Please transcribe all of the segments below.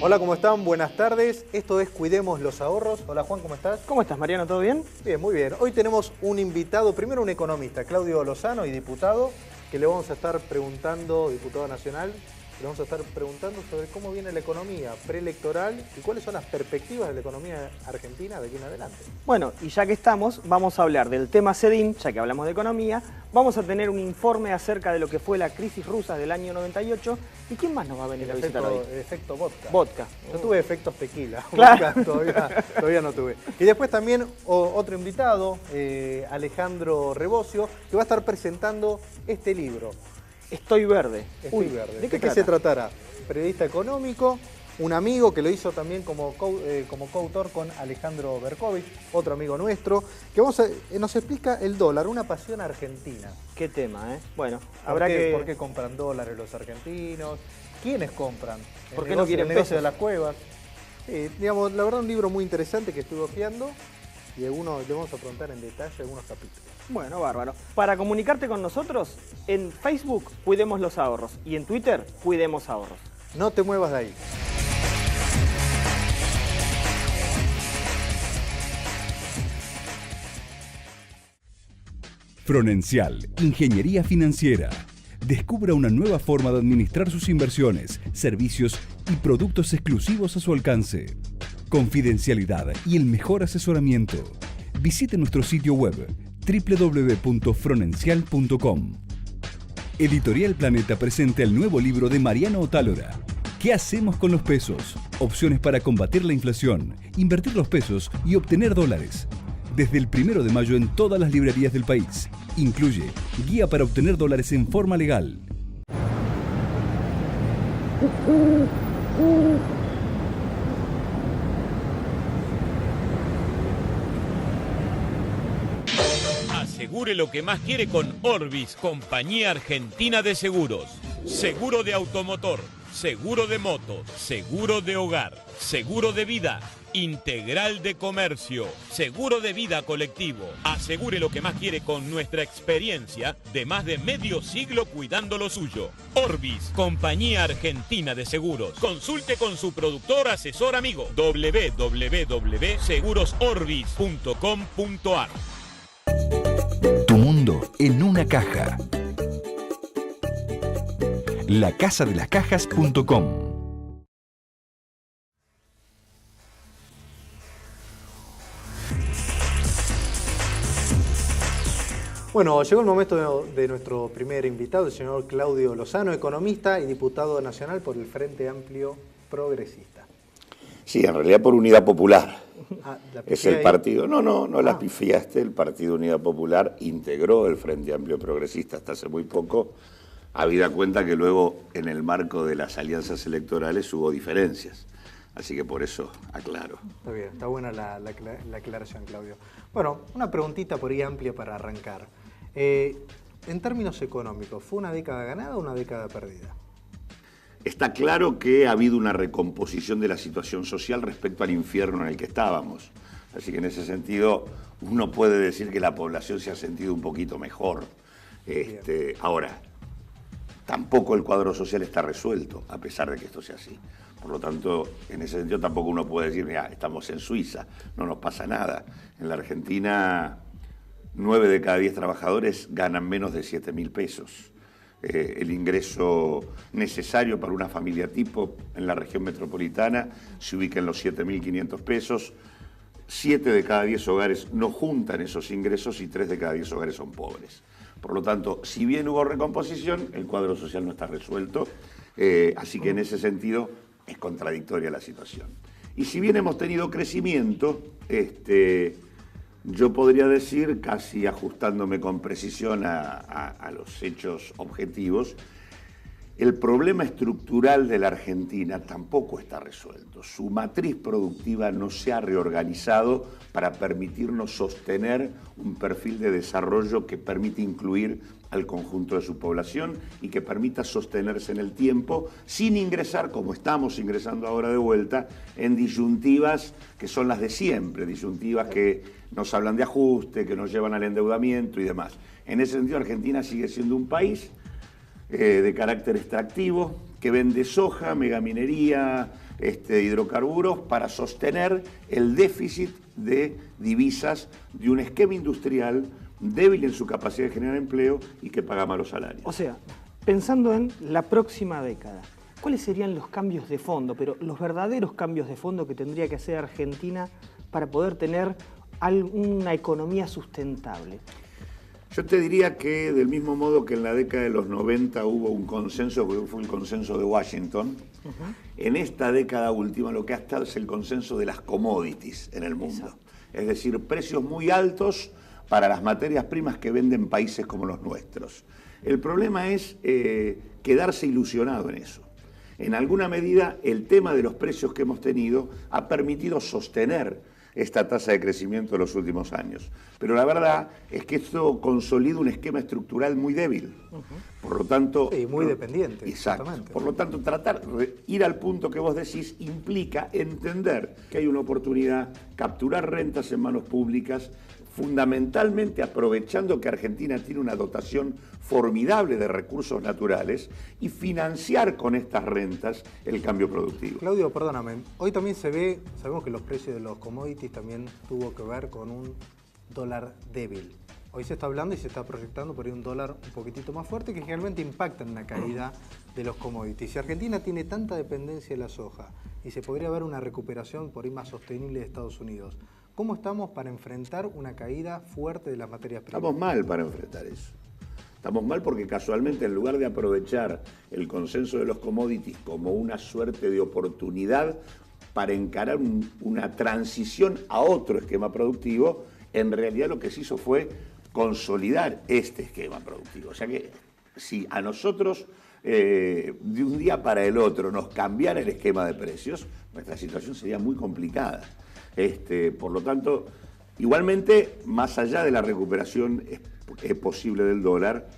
Hola, ¿cómo están? Buenas tardes. Esto es Cuidemos los Ahorros. Hola, Juan, ¿cómo estás? ¿Cómo estás, Mariano? ¿Todo bien? Bien, muy bien. Hoy tenemos un invitado, primero un economista, Claudio Lozano, y diputado, que le vamos a estar preguntando, diputado nacional, le vamos a estar preguntando sobre cómo viene la economía preelectoral y cuáles son las perspectivas de la economía argentina de aquí en adelante. Bueno, y ya que estamos, vamos a hablar del tema SEDIN, ya que hablamos de economía. Vamos a tener un informe acerca de lo que fue la crisis rusa del año 98. ¿Y quién más nos va a venir a visitar hoy? El efecto vodka. Vodka. Yo tuve efectos tequila. Claro. Vodka todavía no tuve. Y después también otro invitado, Alejandro Rebosio, que va a estar presentando este libro. Estoy verde. Estoy verde. ¿De qué se tratará? Periodista económico, un amigo que lo hizo también como coautor con Alejandro Berkovich, otro amigo nuestro, que nos explica el dólar, una pasión argentina. Qué tema, ¿eh? Bueno, ¿Por qué compran dólares los argentinos? ¿Quiénes compran? ¿Por qué no quieren el negocio pesos? de las cuevas? Digamos, la verdad, un libro muy interesante que estuve hojeando y le vamos a preguntar en detalle algunos capítulos. Bueno, bárbaro. Para comunicarte con nosotros, en Facebook Cuidemos los Ahorros y en Twitter Cuidemos Ahorros. No te muevas de ahí. Fronencial, Ingeniería Financiera. Descubra una nueva forma de administrar sus inversiones, servicios y productos exclusivos a su alcance. Confidencialidad y el mejor asesoramiento. Visite nuestro sitio web www.fronencial.com. Editorial Planeta presenta el nuevo libro de Mariano Otálora. ¿Qué hacemos con los pesos? Opciones para combatir la inflación, invertir los pesos y obtener dólares. Desde el 1 de mayo en todas las librerías del país. Incluye guía para obtener dólares en forma legal. Asegure lo que más quiere con Orbis, Compañía Argentina de Seguros. Seguro de automotor, seguro de moto, seguro de hogar, seguro de vida, integral de comercio, seguro de vida colectivo. Asegure lo que más quiere con nuestra experiencia de más de medio siglo cuidando lo suyo. Orbis, Compañía Argentina de Seguros. Consulte con su productor asesor amigo www.segurosorbis.com.ar. Tu mundo en una caja. lacasadelascajas.com. Bueno, llegó el momento de nuestro primer invitado, el señor Claudio Lozano, economista y diputado nacional por el Frente Amplio Progresista. Sí, en realidad por Unidad Popular. Es el ahí. partido. No la pifiaste. El Partido Unidad Popular integró el Frente Amplio Progresista hasta hace muy poco, habida cuenta que luego en el marco de las alianzas electorales hubo diferencias. Así que por eso aclaro. Está bien, está buena la aclaración, Claudio. Bueno, una preguntita por ahí amplia para arrancar. En términos económicos, ¿fue una década ganada o una década perdida? Está claro que ha habido una recomposición de la situación social respecto al infierno en el que estábamos. Así que en ese sentido uno puede decir que la población se ha sentido un poquito mejor. Ahora, tampoco el cuadro social está resuelto, a pesar de que esto sea así. Por lo tanto, en ese sentido tampoco uno puede decir, mira, estamos en Suiza, no nos pasa nada. En la Argentina, 9 de cada 10 trabajadores ganan menos de 7.000 pesos. El ingreso necesario para una familia tipo en la región metropolitana se ubica en los 7.500 pesos. 7 de cada 10 hogares no juntan esos ingresos y 3 de cada 10 hogares son pobres. Por lo tanto, si bien hubo recomposición, el cuadro social no está resuelto, así que en ese sentido es contradictoria la situación. Y si bien hemos tenido crecimiento, yo podría decir, casi ajustándome con precisión a los hechos objetivos, el problema estructural de la Argentina tampoco está resuelto. Su matriz productiva no se ha reorganizado para permitirnos sostener un perfil de desarrollo que permite incluir al conjunto de su población y que permita sostenerse en el tiempo sin ingresar, como estamos ingresando ahora de vuelta, en disyuntivas que son las de siempre, disyuntivas que nos hablan de ajuste, que nos llevan al endeudamiento y demás. En ese sentido, Argentina sigue siendo un país de carácter extractivo, que vende soja, megaminería, hidrocarburos para sostener el déficit de divisas de un esquema industrial débil en su capacidad de generar empleo y que paga malos salarios. O sea, pensando en la próxima década, ¿cuáles serían los cambios de fondo, pero los verdaderos cambios de fondo que tendría que hacer Argentina para poder tener una economía sustentable? Yo te diría que del mismo modo que en la década de los 90 hubo un consenso, que fue el consenso de Washington, en esta década última lo que ha estado es el consenso de las commodities en el mundo. Exacto. Es decir, precios muy altos para las materias primas que venden países como los nuestros. El problema es quedarse ilusionado en eso. En alguna medida, el tema de los precios que hemos tenido ha permitido sostener esta tasa de crecimiento de los últimos años. Pero la verdad es que esto consolida un esquema estructural muy débil. Por lo tanto... Sí, muy dependiente. Exacto. Por lo tanto, ir al punto que vos decís implica entender que hay una oportunidad, capturar rentas en manos públicas, fundamentalmente aprovechando que Argentina tiene una dotación formidable de recursos naturales y financiar con estas rentas el cambio productivo. Claudio, perdóname, hoy también sabemos que los precios de los commodities también tuvo que ver con un dólar débil. Hoy se está hablando y se está proyectando por ahí un dólar un poquitito más fuerte que generalmente impacta en la caída de los commodities. Si Argentina tiene tanta dependencia de la soja y se podría ver una recuperación por ahí más sostenible de Estados Unidos, ¿cómo estamos para enfrentar una caída fuerte de las materias primas? Estamos mal para enfrentar eso. Estamos mal porque casualmente en lugar de aprovechar el consenso de los commodities como una suerte de oportunidad para encarar una transición a otro esquema productivo, en realidad lo que se hizo fue consolidar este esquema productivo. O sea que si a nosotros de un día para el otro nos cambiara el esquema de precios, nuestra situación sería muy complicada. Por lo tanto, igualmente, más allá de la recuperación posible del dólar,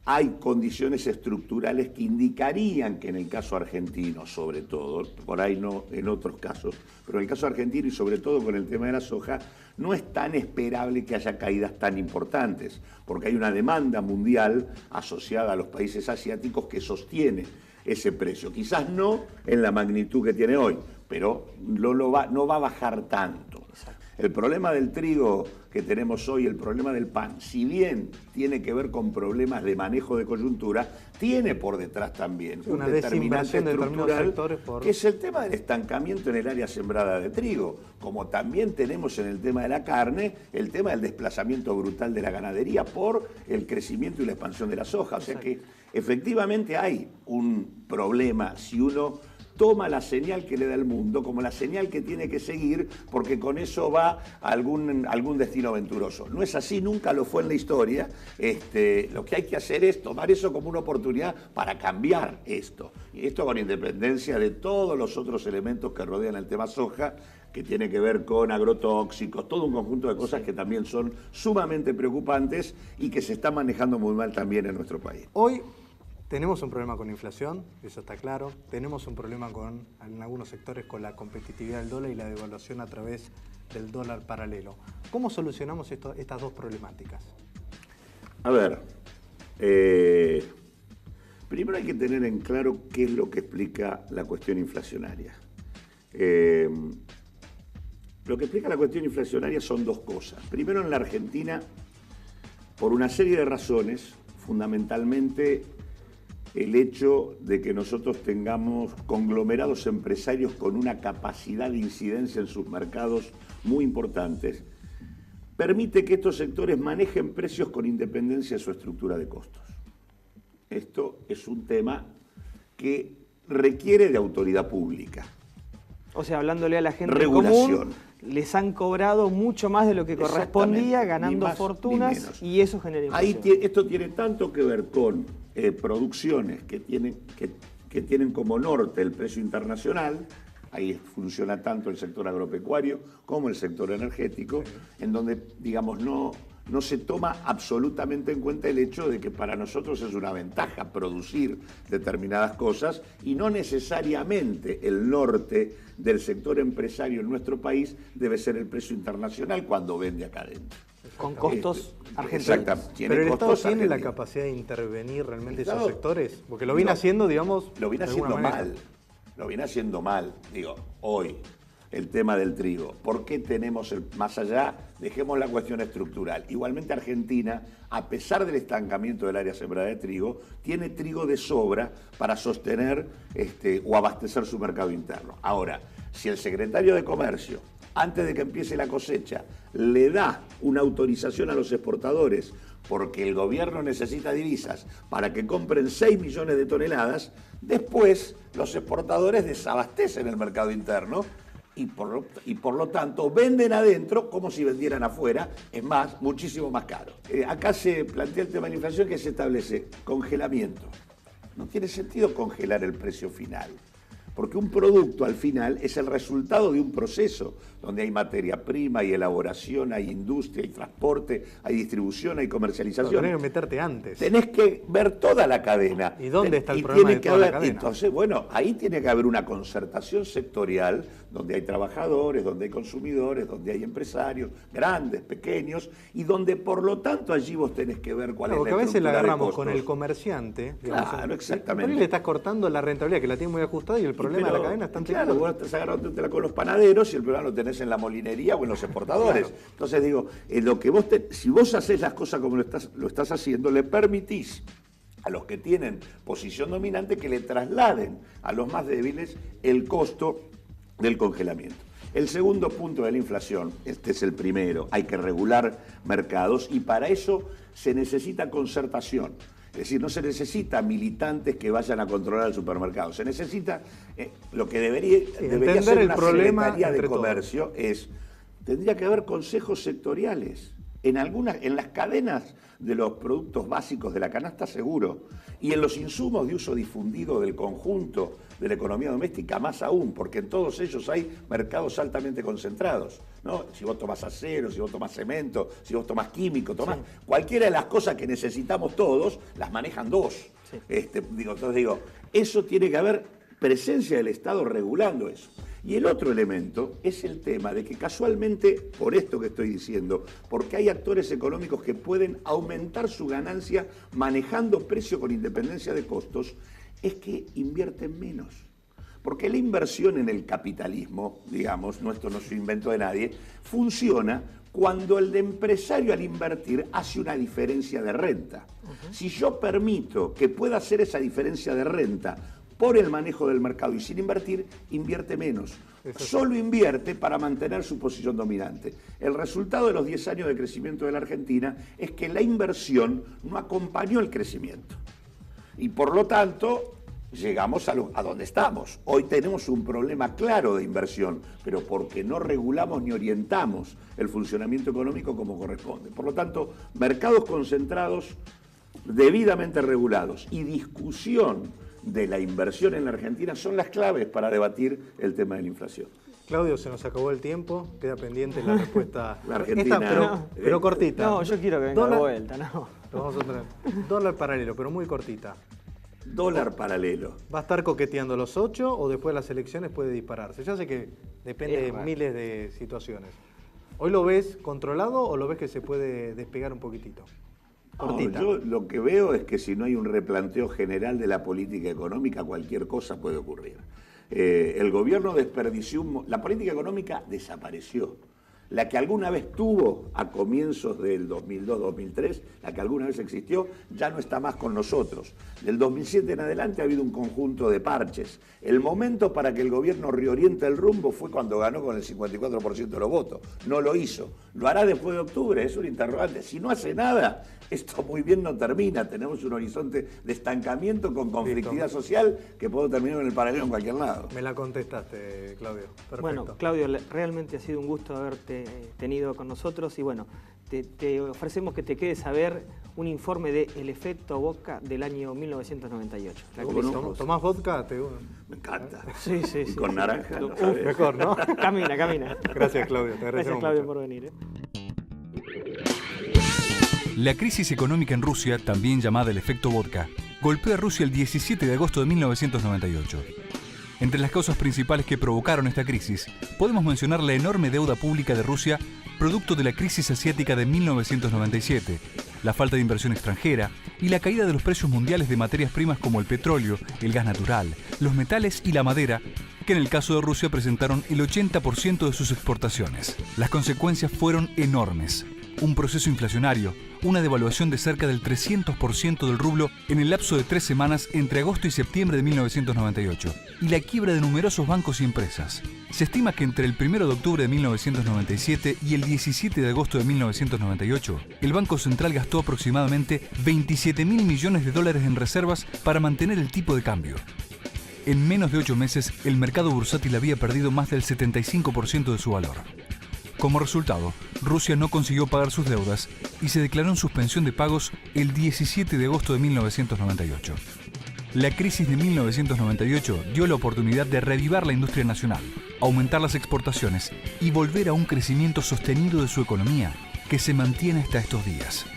hay condiciones estructurales que indicarían que en el caso argentino, sobre todo, por ahí no en otros casos, pero en el caso argentino y sobre todo con el tema de la soja, no es tan esperable que haya caídas tan importantes, porque hay una demanda mundial asociada a los países asiáticos que sostiene ese precio. Quizás no en la magnitud que tiene hoy, pero no va a bajar tanto. Exacto. El problema del trigo que tenemos hoy, el problema del pan, si bien tiene que ver con problemas de manejo de coyuntura, tiene por detrás también una un determinante estructural, que es el tema del estancamiento en el área sembrada de trigo, como también tenemos en el tema de la carne, el tema del desplazamiento brutal de la ganadería por el crecimiento y la expansión de la soja. O sea que efectivamente hay un problema si uno toma la señal que le da el mundo como la señal que tiene que seguir porque con eso va a algún destino venturoso. No es así, nunca lo fue en la historia. Lo que hay que hacer es tomar eso como una oportunidad para cambiar esto. Y esto con independencia de todos los otros elementos que rodean el tema soja, que tiene que ver con agrotóxicos, todo un conjunto de cosas que también son sumamente preocupantes y que se están manejando muy mal también en nuestro país. Hoy tenemos un problema con inflación, eso está claro. Tenemos un problema en algunos sectores con la competitividad del dólar y la devaluación a través del dólar paralelo. ¿Cómo solucionamos estas dos problemáticas? A ver, primero hay que tener en claro qué es lo que explica la cuestión inflacionaria. Lo que explica la cuestión inflacionaria son dos cosas. Primero, en la Argentina, por una serie de razones, fundamentalmente el hecho de que nosotros tengamos conglomerados empresarios con una capacidad de incidencia en sus mercados muy importantes, permite que estos sectores manejen precios con independencia de su estructura de costos. Esto es un tema que requiere de autoridad pública. O sea, hablándole a la gente regulación. Común, les han cobrado mucho más de lo que correspondía, ganando más, fortunas, y eso genera inflación. Esto tiene tanto que ver con producciones que tienen como norte el precio internacional. Ahí funciona tanto el sector agropecuario como el sector energético, en donde, digamos, no se toma absolutamente en cuenta el hecho de que para nosotros es una ventaja producir determinadas cosas y no necesariamente el norte del sector empresario en nuestro país debe ser el precio internacional cuando vende acá adentro. Con costos argentinos. Exactamente. Pero el Estado tiene la capacidad de intervenir realmente esos sectores, porque lo viene haciendo, digamos, lo viene haciendo mal. lo viene haciendo mal. Digo, hoy, el tema del trigo. ¿Por qué tenemos más allá? Dejemos la cuestión estructural. Igualmente Argentina, a pesar del estancamiento del área sembrada de trigo, tiene trigo de sobra para sostener o abastecer su mercado interno. Ahora, si el secretario de Comercio, antes de que empiece la cosecha, le da una autorización a los exportadores porque el gobierno necesita divisas para que compren 6 millones de toneladas, después los exportadores desabastecen el mercado interno y por lo tanto venden adentro como si vendieran afuera, es más, muchísimo más caro. Acá se plantea el tema de la inflación que se establece congelamiento. No tiene sentido congelar el precio final, porque un producto al final es el resultado de un proceso donde hay materia prima, hay elaboración, hay industria, hay transporte, hay distribución, hay comercialización. Tenés que meterte antes. Tenés que ver toda la cadena. ¿Y dónde está el problema de toda la cadena? Entonces, bueno, ahí tiene que haber una concertación sectorial donde hay trabajadores, donde hay consumidores, donde hay empresarios, grandes, pequeños, y donde por lo tanto allí vos tenés que ver cuál es la estructura de costos. Porque a veces la agarramos con el comerciante. Claro, exactamente. Por ahí le estás cortando la rentabilidad, que la tiene muy ajustada, y el problema de la cadena está en claro, vos estás agarrándote con los panaderos y el problema lo tenés en la molinería o en los exportadores. Claro. Entonces digo, lo que si vos haces las cosas como lo estás haciendo, le permitís a los que tienen posición dominante que le trasladen a los más débiles el costo del congelamiento. El segundo punto de la inflación, este es el primero, hay que regular mercados y para eso se necesita concertación. Es decir, no se necesita militantes que vayan a controlar el supermercado. Se necesita lo que debería ser una Secretaría de Comercio tendría que haber consejos sectoriales. En las cadenas de los productos básicos de la canasta seguro y en los insumos de uso difundido del conjunto de la economía doméstica más aún, porque en todos ellos hay mercados altamente concentrados, ¿no? Si vos tomás acero, si vos tomás cemento, si vos tomás químico, cualquiera de las cosas que necesitamos todos, las manejan dos. Sí. Entonces digo, eso tiene que haber presencia del Estado regulando eso. Y el otro elemento es el tema de que casualmente, por esto que estoy diciendo, porque hay actores económicos que pueden aumentar su ganancia manejando precio con independencia de costos, es que invierten menos. Porque la inversión en el capitalismo, digamos, esto no es un invento de nadie, funciona cuando el empresario al invertir hace una diferencia de renta. Si yo permito que pueda hacer esa diferencia de renta por el manejo del mercado y sin invertir, invierte menos. Solo invierte para mantener su posición dominante. El resultado de los 10 años de crecimiento de la Argentina es que la inversión no acompañó el crecimiento. Y por lo tanto, llegamos a donde estamos. Hoy tenemos un problema claro de inversión, pero porque no regulamos ni orientamos el funcionamiento económico como corresponde. Por lo tanto, mercados concentrados, debidamente regulados y discusión de la inversión en la Argentina son las claves para debatir el tema de la inflación. Claudio, se nos acabó el tiempo, queda pendiente la respuesta. La Argentina, pero cortita. No, yo quiero que venga de vuelta, no. Lo vamos a tener. Dólar paralelo, pero muy cortita. Dólar paralelo. ¿Va a estar coqueteando los 8 o después de las elecciones puede dispararse? Ya sé que depende de miles de situaciones. ¿Hoy lo ves controlado o lo ves que se puede despegar un poquitito? No, yo lo que veo es que si no hay un replanteo general de la política económica, cualquier cosa puede ocurrir. El gobierno desperdició, la política económica desapareció. La que alguna vez tuvo a comienzos del 2002-2003, la que alguna vez existió, ya no está más con nosotros. Del 2007 en adelante ha habido un conjunto de parches. El momento para que el gobierno reoriente el rumbo fue cuando ganó con el 54% de los votos. No lo hizo. Lo hará después de octubre, es un interrogante. Si no hace nada, esto muy bien no termina. Tenemos un horizonte de estancamiento con conflictividad social que puede terminar en el paralelo en cualquier lado. Me la contestaste, Claudio. Perfecto. Bueno, Claudio, realmente ha sido un gusto haberte tenido con nosotros y bueno, te ofrecemos que te quedes a ver un informe de El efecto vodka del año 1998. ¿Tomás vodka? Me encanta. Sí. Y con naranja. Mejor, ¿no? Camina. Gracias, Claudio. Te agradecemos. Gracias, Claudio, mucho por venir. La crisis económica en Rusia, también llamada el efecto vodka, golpeó a Rusia el 17 de agosto de 1998. Entre las causas principales que provocaron esta crisis, podemos mencionar la enorme deuda pública de Rusia, producto de la crisis asiática de 1997, la falta de inversión extranjera y la caída de los precios mundiales de materias primas como el petróleo, el gas natural, los metales y la madera, que en el caso de Rusia presentaron el 80% de sus exportaciones. Las consecuencias fueron enormes. Un proceso inflacionario, una devaluación de cerca del 300% del rublo en el lapso de 3 semanas entre agosto y septiembre de 1998, y la quiebra de numerosos bancos y empresas. Se estima que entre el 1 de octubre de 1997 y el 17 de agosto de 1998, el Banco Central gastó aproximadamente 27.000 millones de dólares en reservas para mantener el tipo de cambio. En menos de 8 meses, el mercado bursátil había perdido más del 75% de su valor. Como resultado, Rusia no consiguió pagar sus deudas y se declaró en suspensión de pagos el 17 de agosto de 1998. La crisis de 1998 dio la oportunidad de reavivar la industria nacional, aumentar las exportaciones y volver a un crecimiento sostenido de su economía que se mantiene hasta estos días.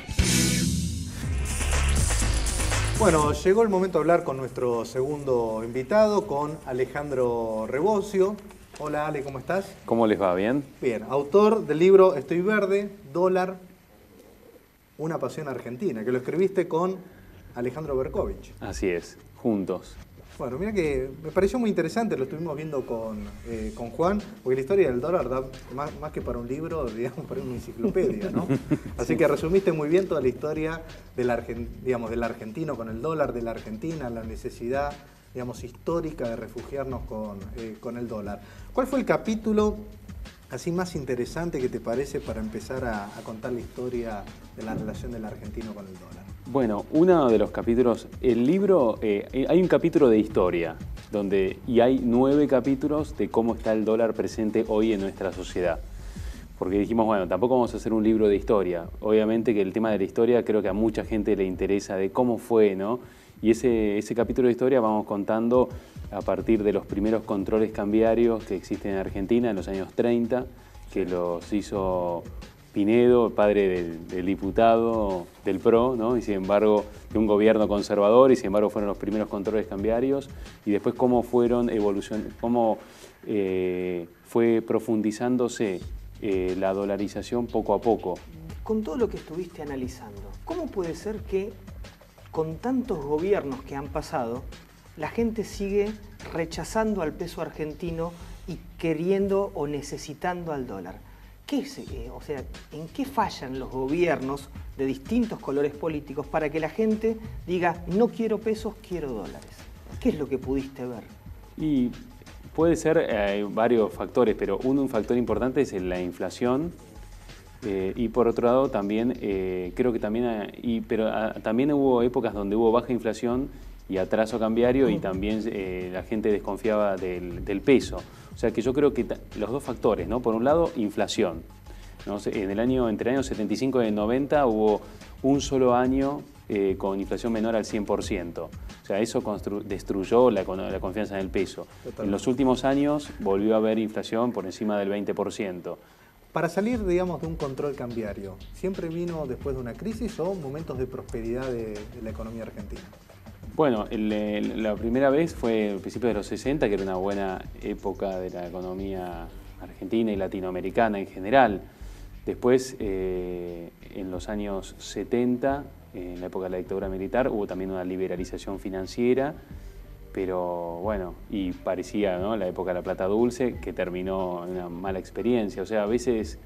Bueno, llegó el momento de hablar con nuestro segundo invitado, con Alejandro Rebosio. Hola Ale, ¿cómo estás? ¿Cómo les va? ¿Bien? Bien, autor del libro Estoy Verde, Dólar, una pasión argentina, que lo escribiste con Alejandro Berkovich. Así es, juntos. Bueno, mira que me pareció muy interesante, lo estuvimos viendo con Juan, porque la historia del dólar da más que para un libro, digamos, para una enciclopedia, ¿no? Así que resumiste muy bien toda la historia del argentino con el dólar, de la Argentina, la necesidad, digamos, histórica de refugiarnos con el dólar. ¿Cuál fue el capítulo así más interesante que te parece para empezar a contar la historia de la relación del argentino con el dólar? Bueno, uno de los capítulos, el libro, hay un capítulo de historia, y hay 9 capítulos de cómo está el dólar presente hoy en nuestra sociedad. Porque dijimos, bueno, tampoco vamos a hacer un libro de historia. Obviamente que el tema de la historia creo que a mucha gente le interesa de cómo fue, ¿no? Y ese capítulo de historia vamos contando a partir de los primeros controles cambiarios que existen en Argentina en los años 30, que los hizo Pinedo, padre del diputado del PRO, ¿no? Y sin embargo, de un gobierno conservador, y sin embargo fueron los primeros controles cambiarios, y después cómo fueron cómo fue profundizándose la dolarización poco a poco. Con todo lo que estuviste analizando, ¿cómo puede ser que con tantos gobiernos que han pasado, la gente sigue rechazando al peso argentino y queriendo o necesitando al dólar? ¿En qué fallan los gobiernos de distintos colores políticos para que la gente diga no quiero pesos, quiero dólares? ¿Qué es lo que pudiste ver? Y puede ser varios factores, pero un factor importante es la inflación. Y por otro lado también creo que también también hubo épocas donde hubo baja inflación y atraso cambiario, y también la gente desconfiaba del peso. O sea que yo creo que los dos factores, ¿no? Por un lado, inflación, ¿no? Entre el año 75 y el 90 hubo un solo año con inflación menor al 100%. O sea, eso destruyó la confianza en el peso. Totalmente. En los últimos años volvió a haber inflación por encima del 20%. Para salir, digamos, de un control cambiario, ¿siempre vino después de una crisis o momentos de prosperidad de la economía argentina? Bueno, la primera vez fue a principios de los 60, que era una buena época de la economía argentina y latinoamericana en general. Después, en los años 70, en la época de la dictadura militar, hubo también una liberalización financiera, pero bueno, y parecía, ¿no?, la época de la plata dulce, que terminó en una mala experiencia. O sea, a veces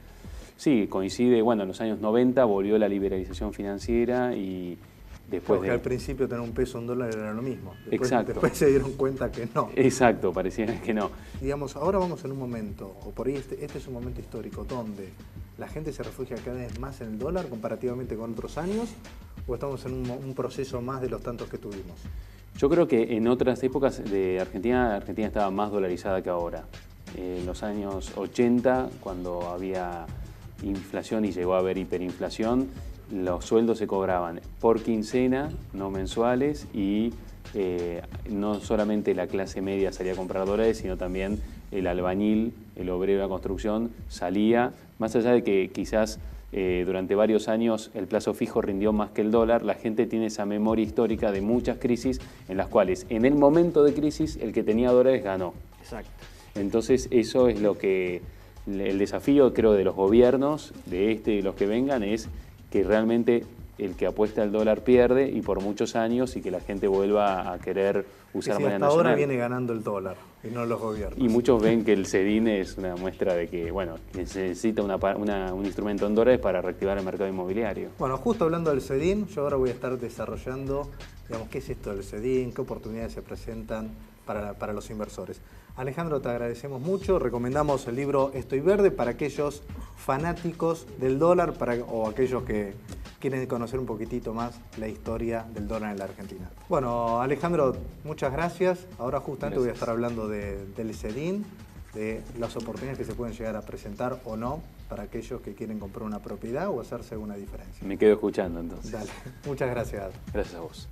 sí, coincide, bueno, en los años 90 volvió la liberalización financiera y después al principio tener un peso, un dólar era lo mismo. Después se dieron cuenta que no. Exacto, parecía que no. Digamos, ahora vamos en un momento, o por ahí este es un momento histórico, donde la gente se refugia cada vez más en el dólar comparativamente con otros años, o estamos en un proceso más de los tantos que tuvimos. Yo creo que en otras épocas de Argentina estaba más dolarizada que ahora. En los años 80, cuando había inflación y llegó a haber hiperinflación, los sueldos se cobraban por quincena, no mensuales, y no solamente la clase media salía a comprar dólares, sino también el albañil, el obrero de la construcción salía, más allá de que quizás durante varios años el plazo fijo rindió más que el dólar. La gente tiene esa memoria histórica de muchas crisis en las cuales en el momento de crisis el que tenía dólares ganó. Exacto. Entonces eso es lo que el desafío, creo, de los gobiernos, de los que vengan, es que realmente el que apuesta al dólar pierde y por muchos años, y que la gente vuelva a querer usar moneda hasta nacional. ahora viene ganando el dólar y no los gobiernos. Y muchos ven que el CEDIN es una muestra de que, bueno, que se necesita un instrumento en dólares para reactivar el mercado inmobiliario. Bueno, justo hablando del CEDIN, yo ahora voy a estar desarrollando, digamos, qué es esto del CEDIN, qué oportunidades se presentan para los inversores. Alejandro, te agradecemos mucho. Recomendamos el libro Estoy Verde para aquellos fanáticos del dólar o aquellos que quieren conocer un poquitito más la historia del dólar en la Argentina. Bueno, Alejandro, muchas gracias. Ahora justamente voy a estar hablando del CEDIN, de las oportunidades que se pueden llegar a presentar o no para aquellos que quieren comprar una propiedad o hacerse una diferencia. Me quedo escuchando entonces. Dale, muchas gracias. Gracias a vos.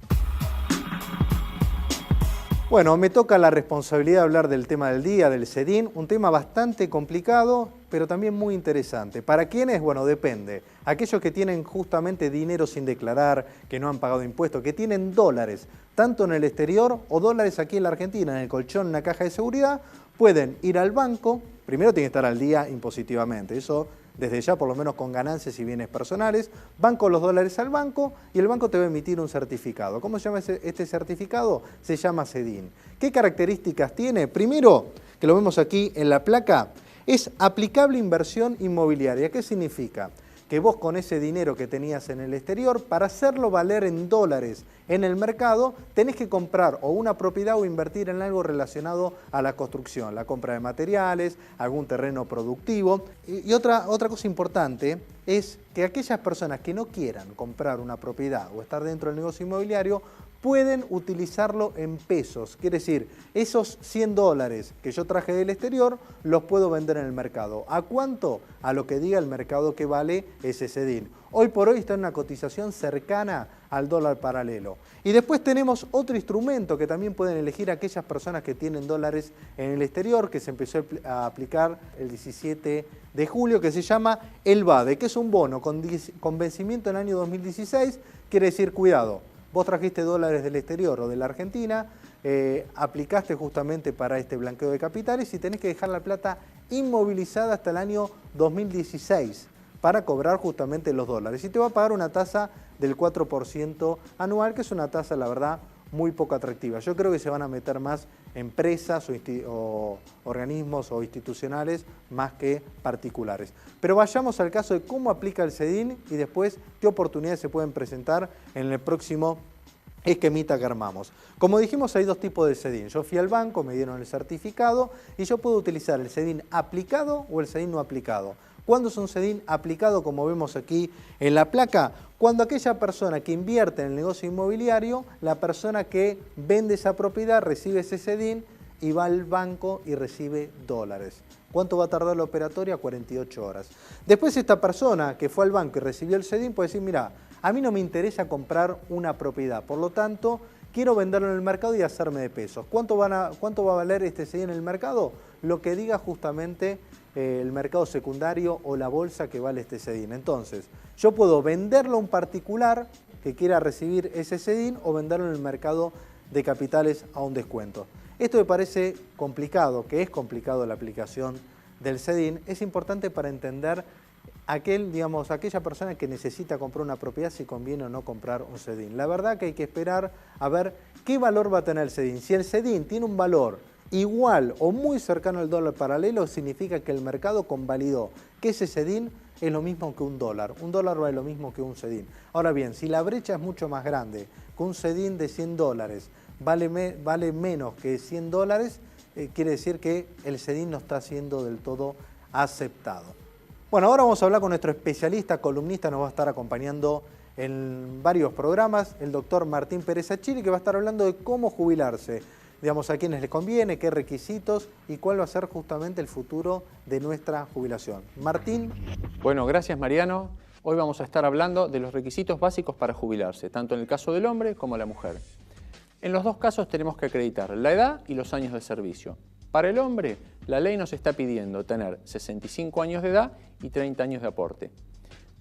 Bueno, me toca la responsabilidad de hablar del tema del día, del CEDIN, un tema bastante complicado, pero también muy interesante. ¿Para quiénes? Bueno, depende. Aquellos que tienen justamente dinero sin declarar, que no han pagado impuestos, que tienen dólares, tanto en el exterior o dólares aquí en la Argentina, en el colchón, en la caja de seguridad, pueden ir al banco. Primero tienen que estar al día impositivamente, eso desde ya por lo menos con ganancias y bienes personales, van con los dólares al banco y el banco te va a emitir un certificado. ¿Cómo se llama este certificado? Se llama CEDIN. ¿Qué características tiene? Primero, que lo vemos aquí en la placa, es aplicable inversión inmobiliaria. ¿Qué significa? Que vos con ese dinero que tenías en el exterior, para hacerlo valer en dólares en el mercado, tenés que comprar o una propiedad o invertir en algo relacionado a la construcción, la compra de materiales, algún terreno productivo. Y otra cosa importante es que aquellas personas que no quieran comprar una propiedad o estar dentro del negocio inmobiliario pueden utilizarlo en pesos. Quiere decir, esos 100 dólares que yo traje del exterior los puedo vender en el mercado. ¿A cuánto? A lo que diga el mercado que vale ese CEDIN. Hoy por hoy está en una cotización cercana al dólar paralelo. Y después tenemos otro instrumento que también pueden elegir aquellas personas que tienen dólares en el exterior, que se empezó a aplicar el 17 de julio, que se llama el BADE, que es un bono con vencimiento en el año 2016. Quiere decir, cuidado, vos trajiste dólares del exterior o de la Argentina, aplicaste justamente para este blanqueo de capitales y tenés que dejar la plata inmovilizada hasta el año 2016 para cobrar justamente los dólares. Y te va a pagar una tasa del 4% anual, que es una tasa, la verdad, muy poco atractiva. Yo creo que se van a meter más empresas o organismos o institucionales más que particulares. Pero vayamos al caso de cómo aplica el CEDIN y después qué oportunidades se pueden presentar en el próximo esquemita que armamos. Como dijimos, hay dos tipos de CEDIN. Yo fui al banco, me dieron el certificado y yo puedo utilizar el CEDIN aplicado o el CEDIN no aplicado. ¿Cuándo es un CEDIN aplicado? Como vemos aquí en la placa, cuando aquella persona que invierte en el negocio inmobiliario, la persona que vende esa propiedad recibe ese CEDIN y va al banco y recibe dólares. ¿Cuánto va a tardar la operatoria? 48 horas. Después esta persona que fue al banco y recibió el CEDIN puede decir, mira, a mí no me interesa comprar una propiedad, por lo tanto, quiero venderlo en el mercado y hacerme de pesos. ¿Cuánto va a valer este CEDIN en el mercado? Lo que diga justamente el mercado secundario o la bolsa que vale este CEDIN. Entonces, yo puedo venderlo a un particular que quiera recibir ese CEDIN o venderlo en el mercado de capitales a un descuento. Esto me parece complicado, que es complicado la aplicación del CEDIN. Es importante para entender aquella persona que necesita comprar una propiedad, si conviene o no comprar un CEDIN. La verdad que hay que esperar a ver qué valor va a tener el CEDIN. Si el CEDIN tiene un valor igual o muy cercano al dólar paralelo, significa que el mercado convalidó que ese CEDIN es lo mismo que un dólar. Un dólar vale lo mismo que un CEDIN. Ahora bien, si la brecha es mucho más grande, que un CEDIN de 100 dólares vale menos que 100 dólares, quiere decir que el CEDIN no está siendo del todo aceptado. Bueno, ahora vamos a hablar con nuestro especialista, columnista, nos va a estar acompañando en varios programas, el doctor Martín Pérez Achiri, que va a estar hablando de cómo jubilarse, digamos, a quiénes les conviene, qué requisitos y cuál va a ser justamente el futuro de nuestra jubilación. Martín. Bueno, gracias Mariano. Hoy vamos a estar hablando de los requisitos básicos para jubilarse, tanto en el caso del hombre como la mujer. En los dos casos tenemos que acreditar la edad y los años de servicio. Para el hombre, la ley nos está pidiendo tener 65 años de edad y 30 años de aporte.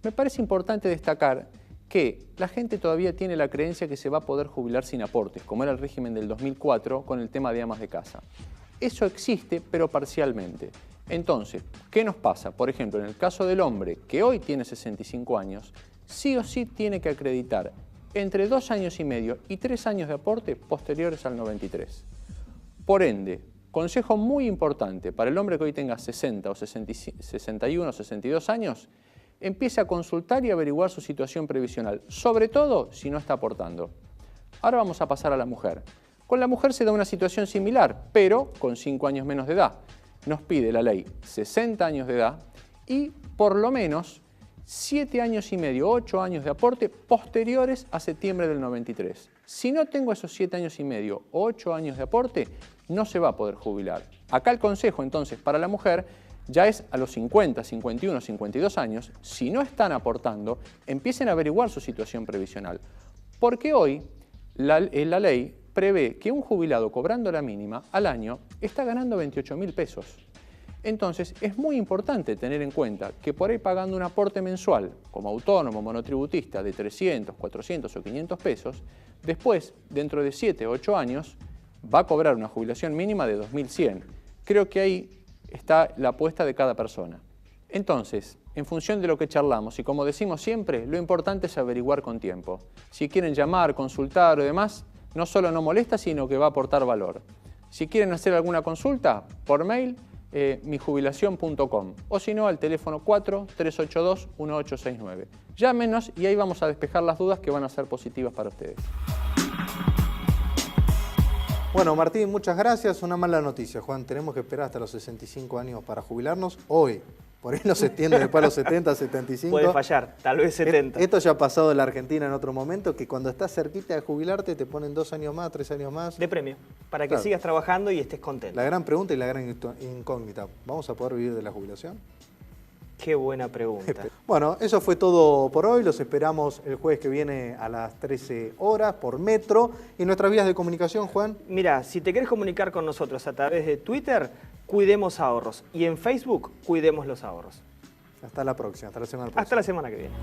Me parece importante destacar que la gente todavía tiene la creencia que se va a poder jubilar sin aportes, como era el régimen del 2004 con el tema de amas de casa. Eso existe, pero parcialmente. Entonces, ¿qué nos pasa? Por ejemplo, en el caso del hombre, que hoy tiene 65 años, sí o sí tiene que acreditar entre 2 años y medio y 3 años de aporte posteriores al 93. Por ende, consejo muy importante para el hombre que hoy tenga 60 o 61 o 62 años, empiece a consultar y averiguar su situación previsional, sobre todo si no está aportando. Ahora vamos a pasar a la mujer. Con la mujer se da una situación similar, pero con 5 años menos de edad. Nos pide la ley 60 años de edad y por lo menos 7 años y medio, 8 años de aporte posteriores a septiembre del 93. Si no tengo esos 7 años y medio o 8 años de aporte, no se va a poder jubilar. Acá el consejo entonces para la mujer ya es a los 50, 51, 52 años, si no están aportando, empiecen a averiguar su situación previsional. Porque hoy la ley prevé que un jubilado cobrando la mínima al año está ganando 28.000 pesos. Entonces es muy importante tener en cuenta que por ahí pagando un aporte mensual como autónomo monotributista de 300, 400 o 500 pesos, después, dentro de 7 o 8 años, va a cobrar una jubilación mínima de 2.100. Creo que ahí está la apuesta de cada persona. Entonces, en función de lo que charlamos, y como decimos siempre, lo importante es averiguar con tiempo. Si quieren llamar, consultar o demás, no solo no molesta, sino que va a aportar valor. Si quieren hacer alguna consulta, por mail, mijubilacion.com o si no al teléfono 4-382-1869. Llámenos y ahí vamos a despejar las dudas que van a ser positivas para ustedes. Bueno, Martín, muchas gracias. Una mala noticia, Juan. Tenemos que esperar hasta los 65 años para jubilarnos hoy. Por ahí no se extiende después a los 70, 75. Puede fallar, tal vez 70. Esto ya ha pasado en la Argentina en otro momento, que cuando estás cerquita de jubilarte te ponen 2 años más, 3 años más. De premio, para que sigas trabajando y estés contento. La gran pregunta y la gran incógnita, ¿vamos a poder vivir de la jubilación? Qué buena pregunta. Bueno, eso fue todo por hoy. Los esperamos el jueves que viene a las 13 horas por Metro. ¿Y nuestras vías de comunicación, Juan? Mira, si te querés comunicar con nosotros a través de Twitter, Cuidemos Ahorros. Y en Facebook, Cuidemos los Ahorros. Hasta la próxima, hasta la semana próxima. Hasta la semana que viene.